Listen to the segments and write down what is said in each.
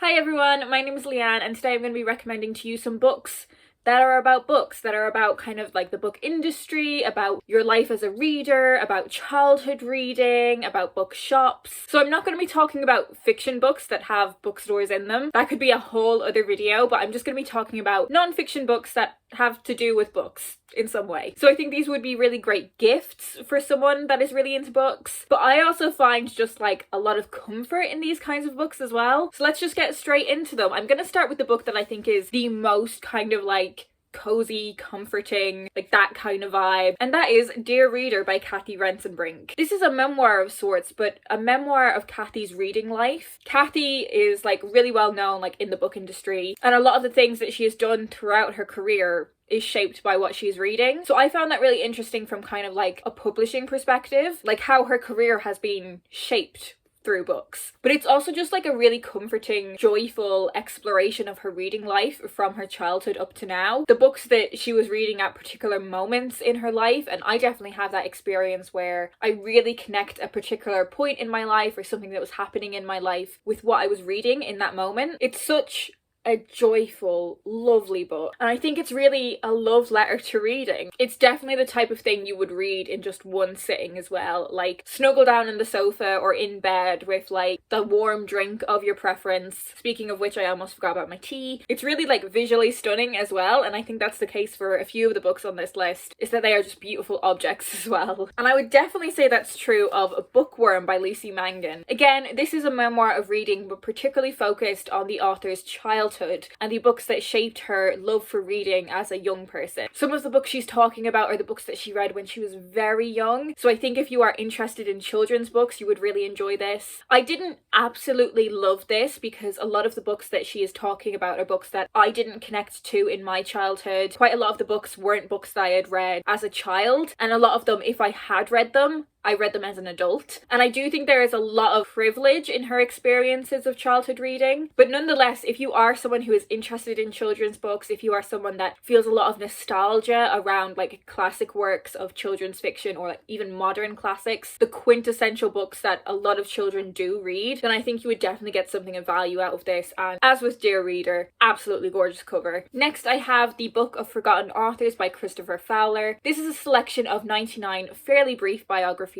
Hi everyone, my name is Leanne and today I'm going to be recommending to you some books that are about books, that are about kind of like the book industry, about your life as a reader, about childhood reading, about bookshops. So I'm not going to be talking about fiction books that have bookstores in them. That could be a whole other video, but I'm just going to be talking about non-fiction books that have to do with books in some way. So I think these would be really great gifts for someone that is really into books. But I also find just like a lot of comfort in these kinds of books as well. So let's just get straight into them. I'm going to start with the book that I think is the most kind of like cozy, comforting, like that kind of vibe, and that is Dear Reader by Kathy Rensenbrink. This is a memoir of sorts, but a memoir of Kathy's reading life. Kathy is like really well known like in the book industry, and a lot of the things that she has done throughout her career is shaped by what she's reading. So I found that really interesting from kind of like a publishing perspective, like how her career has been shaped through books. But it's also just like a really comforting, joyful exploration of her reading life from her childhood up to now. The books that she was reading at particular moments in her life, and I definitely have that experience where I really connect a particular point in my life or something that was happening in my life with what I was reading in that moment. It's such a joyful, lovely book, and I think it's really a love letter to reading. It's definitely the type of thing you would read in just one sitting as well, like snuggle down on the sofa or in bed with like the warm drink of your preference. Speaking of which, I almost forgot about my tea. It's really like visually stunning as well, and I think that's the case for a few of the books on this list, is that they are just beautiful objects as well. And I would definitely say that's true of A Bookworm by Lucy Mangan. Again, this is a memoir of reading, but particularly focused on the author's childhood and the books that shaped her love for reading as a young person. Some of the books she's talking about are the books that she read when she was very young, so I think if you are interested in children's books, you would really enjoy this. I didn't absolutely love this because a lot of the books that she is talking about are books that I didn't connect to in my childhood. Quite a lot of the books weren't books that I had read as a child, and a lot of them, if I had read them, I read them as an adult. And I do think there is a lot of privilege in her experiences of childhood reading. But nonetheless, if you are someone who is interested in children's books, if you are someone that feels a lot of nostalgia around like classic works of children's fiction or like even modern classics, the quintessential books that a lot of children do read, then I think you would definitely get something of value out of this. And as with Dear Reader, absolutely gorgeous cover. Next, I have The Book of Forgotten Authors by Christopher Fowler. This is a selection of 99 fairly brief biographies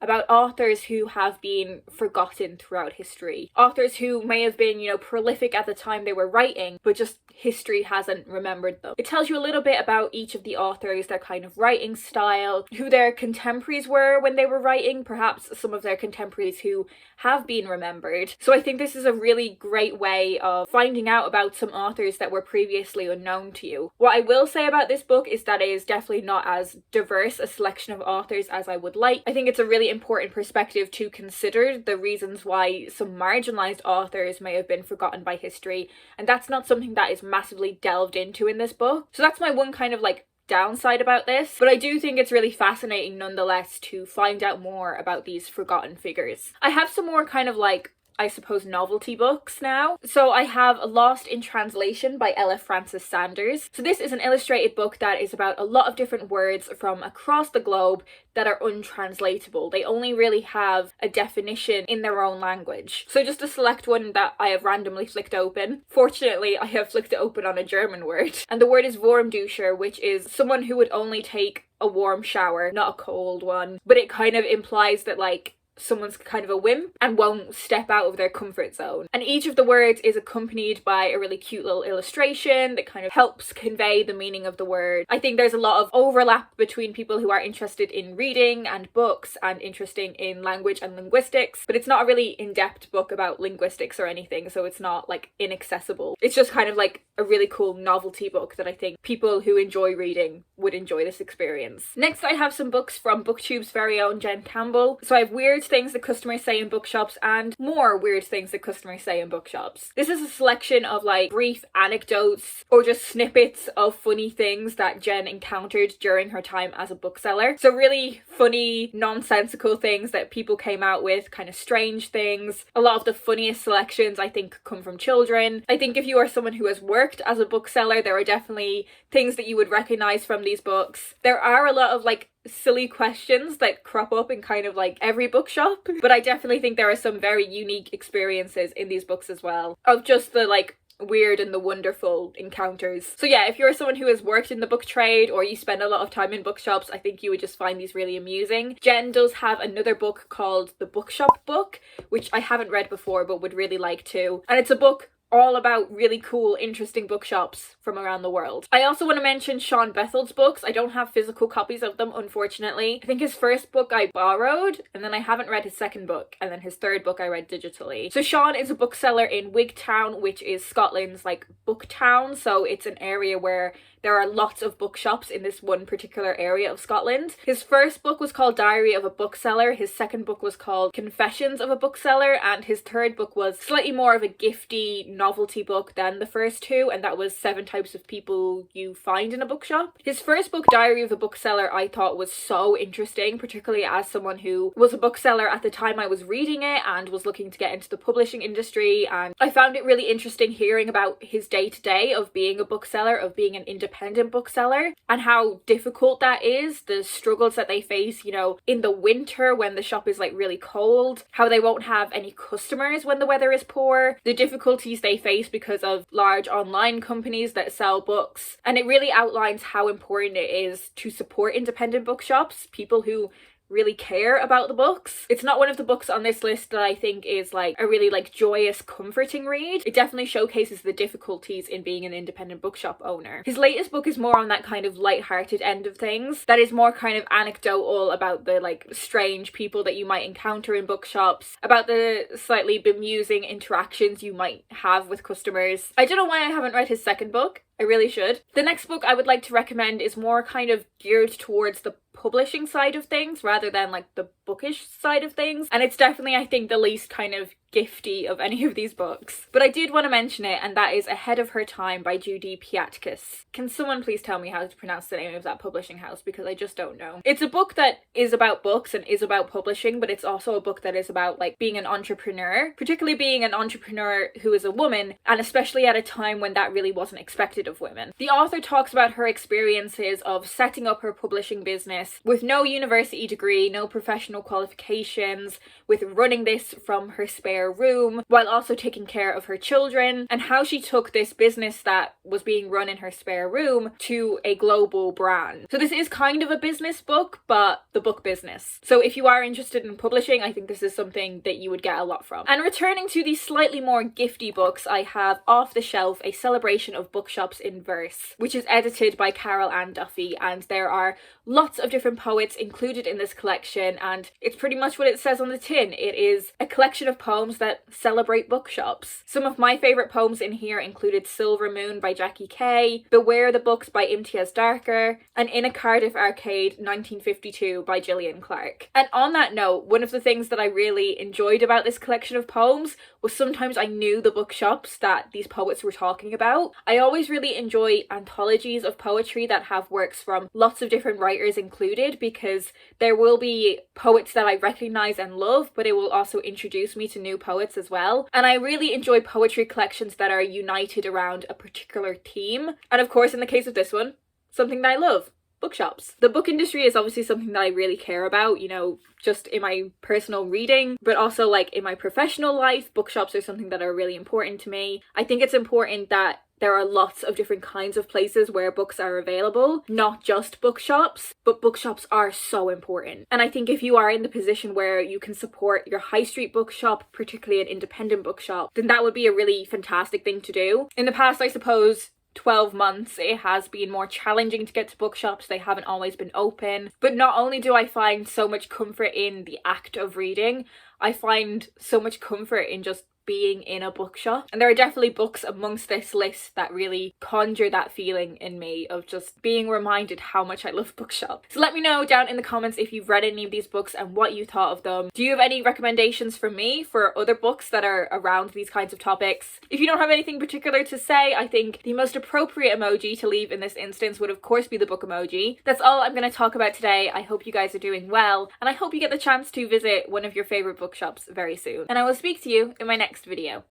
about authors who have been forgotten throughout history. Authors who may have been, prolific at the time they were writing, but just history hasn't remembered them. It tells you a little bit about each of the authors, their kind of writing style, who their contemporaries were when they were writing, perhaps some of their contemporaries who have been remembered. So I think this is a really great way of finding out about some authors that were previously unknown to you. What I will say about this book is that it is definitely not as diverse a selection of authors as I would like. I think it's a really important perspective to consider the reasons why some marginalized authors may have been forgotten by history, and that's not something that is massively delved into in this book. So that's my one kind of like downside about this, but I do think it's really fascinating nonetheless to find out more about these forgotten figures. I have some more kind of like, I suppose, novelty books now. So I have Lost in Translation by Ella Francis Sanders. So this is an illustrated book that is about a lot of different words from across the globe that are untranslatable. They only really have a definition in their own language. So just to select one that I have randomly flicked open. Fortunately, I have flicked it open on a German word. And the word is Warmduscher, which is someone who would only take a warm shower, not a cold one. But it kind of implies that like someone's kind of a wimp and won't step out of their comfort zone. And each of the words is accompanied by a really cute little illustration that kind of helps convey the meaning of the word. I think there's a lot of overlap between people who are interested in reading and books and interested in language and linguistics, but it's not a really in-depth book about linguistics or anything, so it's not like inaccessible. It's just kind of like a really cool novelty book that I think people who enjoy reading would enjoy this experience. Next, I have some books from BookTube's very own Jen Campbell. So I have Weird Things that Customers Say in Bookshops and More Weird Things that Customers Say in Bookshops. This is a selection of like brief anecdotes or just snippets of funny things that Jen encountered during her time as a bookseller. So really funny, nonsensical things that people came out with, kind of strange things. A lot of the funniest selections I think come from children. I think if you are someone who has worked as a bookseller, there are definitely things that you would recognize from these books. There are a lot of like silly questions that crop up in kind of like every bookshop, but I definitely think there are some very unique experiences in these books as well, of just the like weird and the wonderful encounters. So yeah, if you're someone who has worked in the book trade or you spend a lot of time in bookshops, I think you would just find these really amusing. Jen does have another book called The Bookshop Book, which I haven't read before but would really like to, and it's a book all about really cool, interesting bookshops from around the world. I also want to mention Sean Bethel's books. I don't have physical copies of them, unfortunately. I think his first book I borrowed, and then I haven't read his second book, and then his third book I read digitally. So Sean is a bookseller in Wigtown, which is Scotland's like book town, so it's an area where there are lots of bookshops in this one particular area of Scotland. His first book was called Diary of a Bookseller, his second book was called Confessions of a Bookseller, and his third book was slightly more of a gifty novelty book than the first two, and that was 7 Types of People You Find in a Bookshop. His first book, Diary of a Bookseller, I thought was so interesting, particularly as someone who was a bookseller at the time I was reading it and was looking to get into the publishing industry, and I found it really interesting hearing about his day-to-day of being a bookseller, of being an independent bookseller, and how difficult that is, the struggles that they face, you know, in the winter when the shop is like really cold, how they won't have any customers when the weather is poor, the difficulties they face because of large online companies that sell books. And it really outlines how important it is to support independent bookshops, people who really care about the books. It's not one of the books on this list that I think is like a really like joyous, comforting read. It definitely showcases the difficulties in being an independent bookshop owner. His latest book is more on that kind of light-hearted end of things, that is more kind of anecdotal about the like strange people that you might encounter in bookshops, about the slightly bemusing interactions you might have with customers. I don't know why I haven't read his second book. I really should. The next book I would like to recommend is more kind of geared towards the publishing side of things rather than like the bookish side of things, and it's definitely, I think, the least kind of gifty of any of these books. But I did want to mention it, and that is Ahead of Her Time by Judy Piatkus. Can someone please tell me how to pronounce the name of that publishing house, because I just don't know. It's a book that is about books and is about publishing, but it's also a book that is about like being an entrepreneur, particularly being an entrepreneur who is a woman, and especially at a time when that really wasn't expected of women. The author talks about her experiences of setting up her publishing business with no university degree, no professional qualifications, with running this from her spare room while also taking care of her children, and how she took this business that was being run in her spare room to a global brand. So this is kind of a business book, but the book business. So if you are interested in publishing, I think this is something that you would get a lot from. And returning to these slightly more gifty books, I have Off the Shelf, A Celebration of Bookshops in Verse, which is edited by Carol Ann Duffy, and there are lots of different poets included in this collection, and it's pretty much what it says on the tin. It is a collection of poems that celebrate bookshops. Some of my favourite poems in here included Silver Moon by Jackie Kay, Beware the Books by Imtiaz Darker, and In a Cardiff Arcade 1952 by Gillian Clarke. And on that note, one of the things that I really enjoyed about this collection of poems was sometimes I knew the bookshops that these poets were talking about. I always really enjoy anthologies of poetry that have works from lots of different writers included, because there will be poets that I recognise and love, but it will also introduce me to new poets as well. And I really enjoy poetry collections that are united around a particular theme. And of course, in the case of this one, something that I love. Bookshops. The book industry is obviously something that I really care about, you know, just in my personal reading, but also like in my professional life, bookshops are something that are really important to me. I think it's important that there are lots of different kinds of places where books are available, not just bookshops, but bookshops are so important. And I think if you are in the position where you can support your high street bookshop, particularly an independent bookshop, then that would be a really fantastic thing to do. In the past, I suppose, 12 months, it has been more challenging to get to bookshops. They haven't always been open. But not only do I find so much comfort in the act of reading, I find so much comfort in just being in a bookshop. And there are definitely books amongst this list that really conjure that feeling in me of just being reminded how much I love bookshops. So let me know down in the comments if you've read any of these books and what you thought of them. Do you have any recommendations for me for other books that are around these kinds of topics? If you don't have anything particular to say, I think the most appropriate emoji to leave in this instance would of course be the book emoji. That's all I'm going to talk about today. I hope you guys are doing well, and I hope you get the chance to visit one of your favourite bookshops very soon. And I will speak to you in my next video.